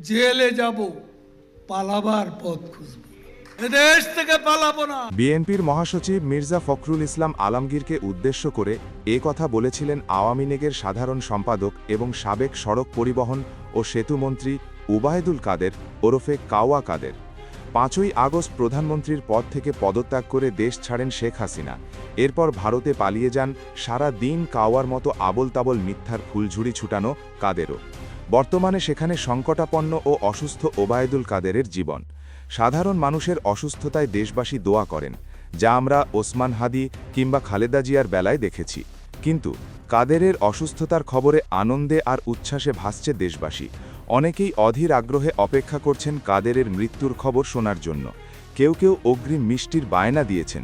জেলে যাব, পালাবার পথ খুঁজব, এদেশ থেকে পালাবো না। বিএনপির মহাসচিব মির্জা ফখরুল ইসলাম আলমগীরকে উদ্দেশ্য করে এ কথা বলেছিলেন আওয়ামী লীগের সাধারণ সম্পাদক এবং সাবেক সড়ক পরিবহন ও সেতুমন্ত্রী উবায়দুল কাদের ওরফে কাওয়া কাদের। 5ই আগস্ট প্রধানমন্ত্রীর পদ থেকে পদত্যাগ করে দেশ ছাড়েন শেখ হাসিনা। এরপর ভারতে পালিয়ে যান সারা দিন কাওয়ার মতো আবল তাবল মিথ্যার ফুলঝুরি ছুটানো কাদেরও। বর্তমানে সেখানে সংকটাপন্ন ও অসুস্থ ওবায়দুল কাদেরের জীবন। সাধারণ মানুষের অসুস্থতায় দেশবাসী দোয়া করেন, যা আমরা ওসমান হাদি কিংবা খালেদা জিয়ার বেলায় দেখেছি। কিন্তু কাদেরের অসুস্থতার খবরে আনন্দে আর উচ্ছ্বাসে ভাসছে দেশবাসী। অনেকেই অধীর আগ্রহে অপেক্ষা করছেন কাদেরের মৃত্যুর খবর শোনার জন্য। কেউ কেউ অগ্রিম মিষ্টির বায়না দিয়েছেন।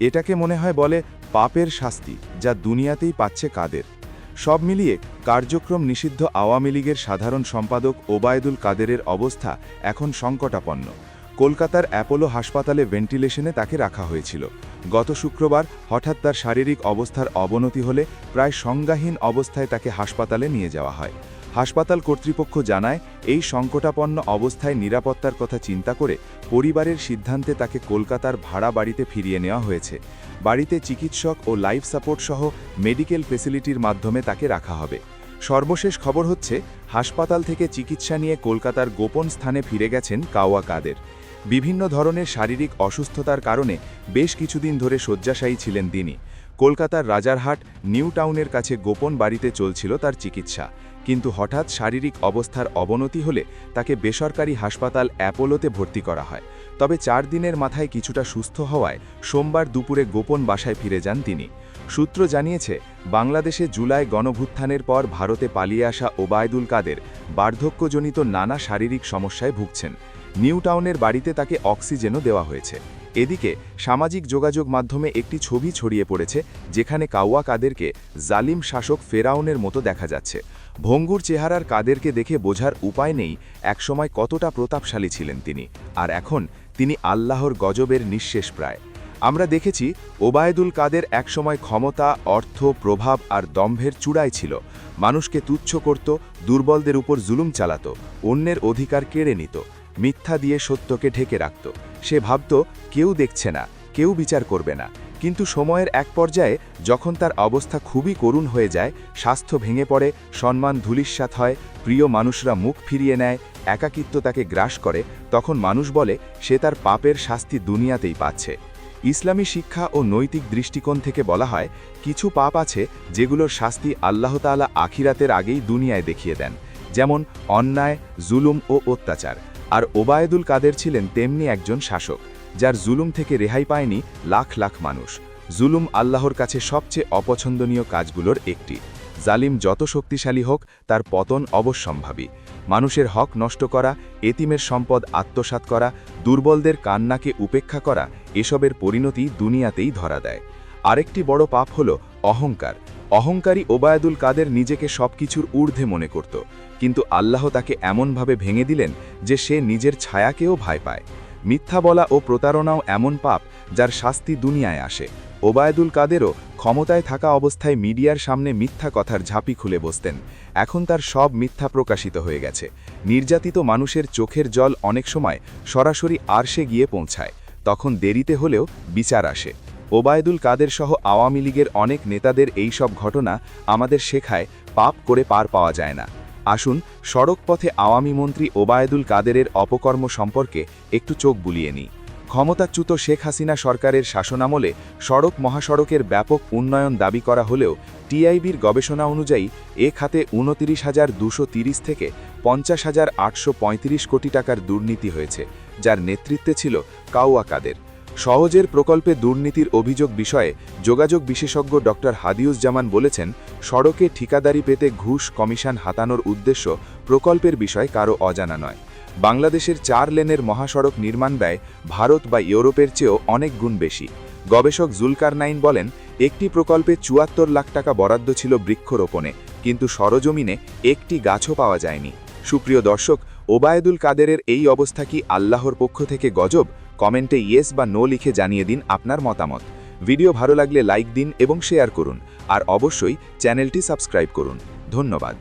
এটাকে মনে হয় বলে পাপের শাস্তি, যা দুনিয়াতেই পাচ্ছে কাদের। সব মিলিয়ে কার্যক্রম নিষিদ্ধ আওয়ামী লীগের সাধারণ সম্পাদক ওবায়দুল কাদেরের অবস্থা এখন সংকটাপন্ন। কলকাতার অ্যাপোলো হাসপাতালে ভেন্টিলেশনে তাকে রাখা হয়েছিল। গত শুক্রবার হঠাৎ তার শারীরিক অবস্থার অবনতি হলে প্রায় সংজ্ঞাহীন অবস্থায় তাকে হাসপাতালে নিয়ে যাওয়া হয়। হাসপাতাল কর্তৃপক্ষ জানায়, এই সংকটাপন্ন অবস্থায় নিরাপত্তার কথা চিন্তা করে পরিবারের সিদ্ধান্তে তাকে কলকাতার ভাড়া বাড়িতে ফিরিয়ে নেওয়া হয়েছে। বাড়িতে চিকিৎসক ও লাইফ সাপোর্ট সহ মেডিকেল ফেসিলিটির মাধ্যমে তাকে রাখা হবে। সর্বশেষ খবর হচ্ছে, হাসপাতাল থেকে চিকিৎসা নিয়ে কলকাতার গোপন স্থানে ফিরে গেছেন কাওয়া কাদের। বিভিন্ন ধরনের শারীরিক অসুস্থতার কারণে বেশ কিছুদিন ধরে শয্যাশায়ী ছিলেন তিনি। কলকাতার রাজারহাট নিউ টাউনের কাছে গোপন বাড়িতে চলছিল তার চিকিৎসা। কিন্তু হঠাৎ শারীরিক অবস্থার অবনতি হলে তাকে বেসরকারি হাসপাতাল অ্যাপোলোতে ভর্তি করা হয়। তবে 4 দিনের মাথায় কিছুটা সুস্থ হওয়ায় সোমবার দুপুরে গোপন বাসায় ফিরে যান তিনি। সূত্র জানিয়েছে, বাংলাদেশে জুলাই গণভুত্থানের পর ভারতে পালিয়ে আসা ওবায়দুল কাদের বার্ধক্যজনিত নানা শারীরিক সমস্যায় ভুগছেন। নিউ টাউনের বাড়িতে তাকে অক্সিজেনও দেওয়া হয়েছে। এদিকে সামাজিক যোগাযোগ মাধ্যমে একটি ছবি ছড়িয়ে পড়েছে, যেখানে কাওয়া কাদেরকে জালিম শাসক ফেরাউনের মতো দেখা যাচ্ছে। ভঙ্গুর চেহারার কাদেরকে দেখে বোঝার উপায় নেই একসময় কতটা প্রতাপশালী ছিলেন তিনি, আর এখন তিনি আল্লাহর গজবের নিঃশেষ প্রায়। আমরা দেখেছি ওবায়দুল কাদের একসময় ক্ষমতা, অর্থ, প্রভাব আর দম্ভের চূড়ায় ছিল। মানুষকে তুচ্ছ করত, দুর্বলদের উপর জুলুম চালাত, অন্যের অধিকার কেড়ে নিত, মিথ্যা দিয়ে সত্যকে ঢেকে রাখত। সে ভাবত কেউ দেখছে না, কেউ বিচার করবে না। কিন্তু সময়ের এক পর্যায়ে যখন তার অবস্থা খুবই করুণ হয়ে যায়, স্বাস্থ্য ভেঙে পড়ে, সম্মান ধূলিসাৎ হয়, প্রিয় মানুষরা মুখ ফিরিয়ে নেয়, একাকিত্ব তাকে গ্রাস করে, তখন মানুষ বলে সে তার পাপের শাস্তি দুনিয়াতেই পাচ্ছে। ইসলামী শিক্ষা ও নৈতিক দৃষ্টিকোণ থেকে বলা হয়, কিছু পাপ আছে যেগুলোর শাস্তি আল্লাহ তাআলা আখিরাতের আগেই দুনিয়ায় দেখিয়ে দেন, যেমন অন্যায়, জুলুম ও অত্যাচার। আর ওবায়দুল কাদের ছিলেন তেমনি একজন শাসক, যার জুলুম থেকে রেহাই পায়নি লাখ লাখ মানুষ। জুলুম আল্লাহর কাছে সবচেয়ে অপছন্দনীয় কাজগুলোর একটি। জালিম যত শক্তিশালী হোক, তার পতন অবশ্যম্ভাবী। মানুষের হক নষ্ট করা, এতিমের সম্পদ আত্মসাৎ করা, দুর্বলদের কান্নাকে উপেক্ষা করা, এসবের পরিণতি দুনিয়াতেই ধরা দেয়। আরেকটি বড় পাপ হল অহংকার। অহংকারী ওবায়দুল কাদের নিজেকে সবকিছুর ঊর্ধ্বে মনে করত, কিন্তু আল্লাহ তাকে এমনভাবে ভেঙে দিলেন যে সে নিজের ছায়াকেও ভয় পায়। মিথ্যা বলা ও প্রতারণাও এমন পাপ যার শাস্তি দুনিয়ায় আসে। ওবায়দুল কাদেরও ক্ষমতায় থাকা অবস্থায় মিডিয়ার সামনে মিথ্যা কথার ঝাঁপি খুলে বসতেন। এখন তার সব মিথ্যা প্রকাশিত হয়ে গেছে। নির্যাতিত মানুষের চোখের জল অনেক সময় সরাসরি আরশে গিয়ে পৌঁছায়, তখন দেরিতে হলেও বিচার আসে। ওবায়দুল কাদের সহ আওয়ামী লীগের অনেক নেতাদের এই সব ঘটনা আমাদের শেখায় পাপ করে পার পাওয়া যায় না। আসুন সড়ক পথে আওয়ামী মন্ত্রী ওবায়দুল কাদেরের অপকর্ম সম্পর্কে একটু চোখ বুলিয়ে নিই। ক্ষমতাচ্যুত শেখ হাসিনা সরকারের শাসনামলে সড়ক মহাসড়কের ব্যাপক উন্নয়ন দাবি করা হলেও টিআইবির গবেষণা অনুযায়ী এ খাতে ২৯,২৩০ থেকে ৫০,৮৩৫ কোটি টাকার দুর্নীতি হয়েছে, যার নেতৃত্বে ছিল কাওয়া কাদের। সহজের প্রকল্পে দুর্নীতির অভিযোগ বিষয়ে যোগাযোগ বিশেষজ্ঞ ডক্টর হাদিউজ্জামান বলেছেন, সড়কে ঠিকাদারি পেতে ঘুষ কমিশন হাতানোর উদ্দেশ্য প্রকল্পের বিষয় কারও অজানা নয়। বাংলাদেশের 4 লেনের মহাসড়ক নির্মাণ ব্যয় ভারত বা ইউরোপের চেয়েও অনেক গুণ বেশি। গবেষক জুলকারনাইন বলেন, একটি প্রকল্পে ৭৪ লাখ টাকা বরাদ্দ ছিল বৃক্ষরোপণে, কিন্তু সরজমিনে একটি গাছও পাওয়া যায়নি। সুপ্রিয় দর্শক, ওবায়দুল কাদেরের এই অবস্থা কি আল্লাহর পক্ষ থেকে গজব? কমেন্টে ইয়েস বা নো লিখে জানিয়ে দিন আপনার মতামত। ভিডিও ভালো লাগলে লাইক দিন এবং শেয়ার করুন, আর অবশ্যই চ্যানেলটি সাবস্ক্রাইব করুন। ধন্যবাদ।